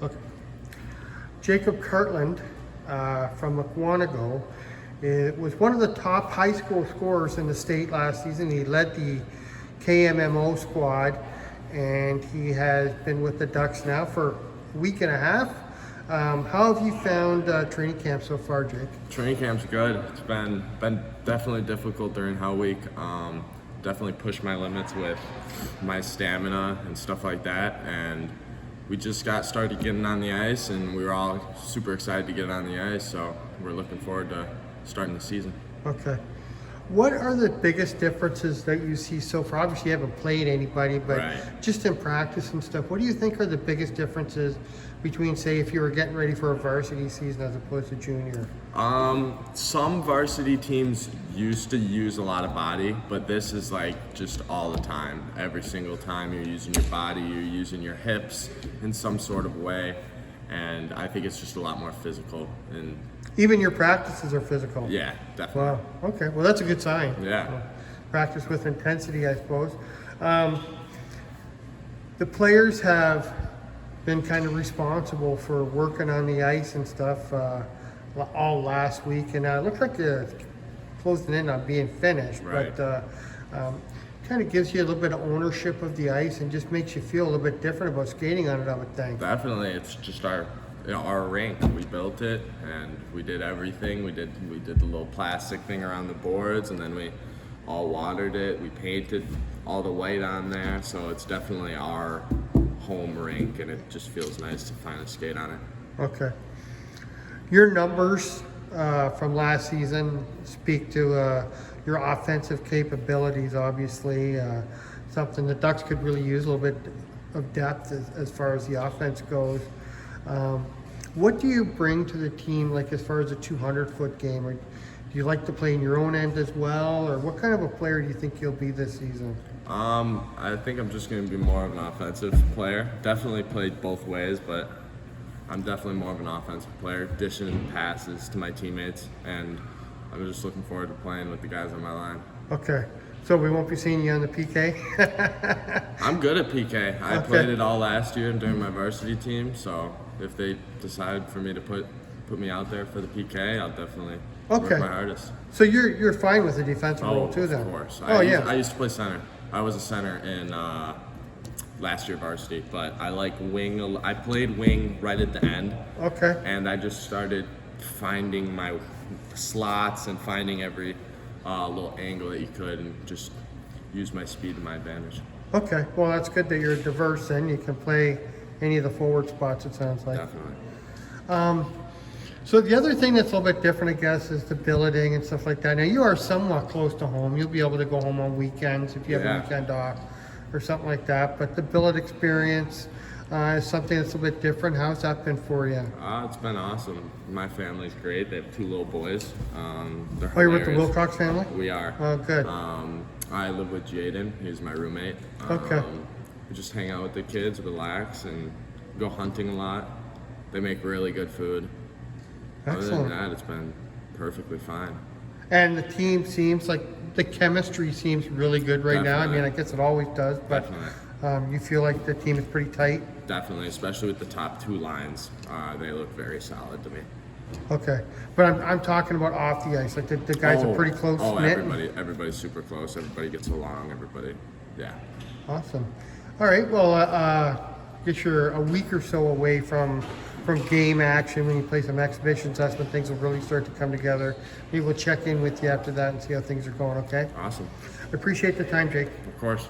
Okay. Jacob Cartland from Mukwonago was one of the top high school scorers in the state last season. He led the KMMO squad, and he has been with the Ducks now for a week and a half. How have you found training camp so far, Jake? Training camp's good. It's been definitely difficult during Hell Week. Definitely pushed my limits with my stamina and stuff like that. And we just got started getting on the ice, and we were all super excited to get on the ice. So we're looking forward to starting the season. Okay. What are the biggest differences that you see so far? Obviously, you haven't played anybody, but Right. just in practice and stuff, what do you think are the biggest differences between, say, if you were getting ready for a varsity season as opposed to junior? Some varsity teams used to use a lot of body, but this is like just all the time. Every single time you're using your body, you're using your hips in some sort of way, and I think it's just a lot more physical. And Even your practices are physical? yeah, definitely. Wow. Okay. Well, that's a good sign. Yeah. Practice with intensity, I suppose. The players have been kind of responsible for working on the ice and stuff all last week, and it looks like it's closing in on being finished. Right. But kind of gives you a little bit of ownership of the ice and just makes you feel a little bit different about skating on it, I would think. Definitely, it's just our rink. We built it, and we did everything. We did the little plastic thing around the boards, and then we all watered it. We painted all the white on there, so it's definitely our home rink, and it just feels nice to finally skate on it. Okay. Your numbers from last season speak to your offensive capabilities, obviously. Something the Ducks could really use, a little bit of depth as far as the offense goes. What do you bring to the team, like as far as a 200-foot game? Or do you like to play in your own end as well? Or what kind of a player do you think you'll be this season? I think I'm just going to be more of an offensive player. Definitely played both ways, but I'm definitely more of an offensive player, dishing passes to my teammates, and I'm just looking forward to playing with the guys on my line. Okay. So we won't be seeing you on the PK? I'm good at PK. I Okay. played it all last year during my varsity team, so if they decide for me to put me out there for the PK, I'll definitely Okay. work my hardest. So you're fine with the defensive role too, then? Of course. Oh, yeah. I used to play center. I was a center in last year varsity, but I like wing. I played wing right at the end, Okay. and I just started finding my slots and finding every little angle that you could, and just use my speed to my advantage. Okay. Well, that's good that you're diverse and you can play any of the forward spots, it sounds like. Definitely. So the other thing that's a little bit different, I guess, is the billeting and stuff like that. Now, you are somewhat close to home. You'll be able to go home on weekends if you have a Yeah. weekend off or something like that. But the billet experience is something that's a little bit different. How's that been for you? It's been awesome. My family's great. They have 2 little boys. They're Oh, you're with the hilarious. Wilcox family? We are. Oh, good. I live with Jaden. He's my roommate. Okay. We just hang out with the kids, relax, and go hunting a lot. They make really good food. Other Excellent. than that, it's been perfectly fine. And the team seems like the chemistry seems really good right now. I mean, I Definitely. guess it always does, but Definitely. you feel like the team is pretty tight? Definitely, especially with the top 2 lines. They look very solid to me. Okay. But I'm talking about off the ice. Like the guys are pretty close knit. Everybody's super close. Everybody gets along. Yeah. Awesome. All right. Well, guess you're a week or so away from game action. When you play some exhibitions, that's when things will really start to come together. Maybe we'll check in with you after that and see how things are going, okay? Awesome. I appreciate the time, Jake. Of course.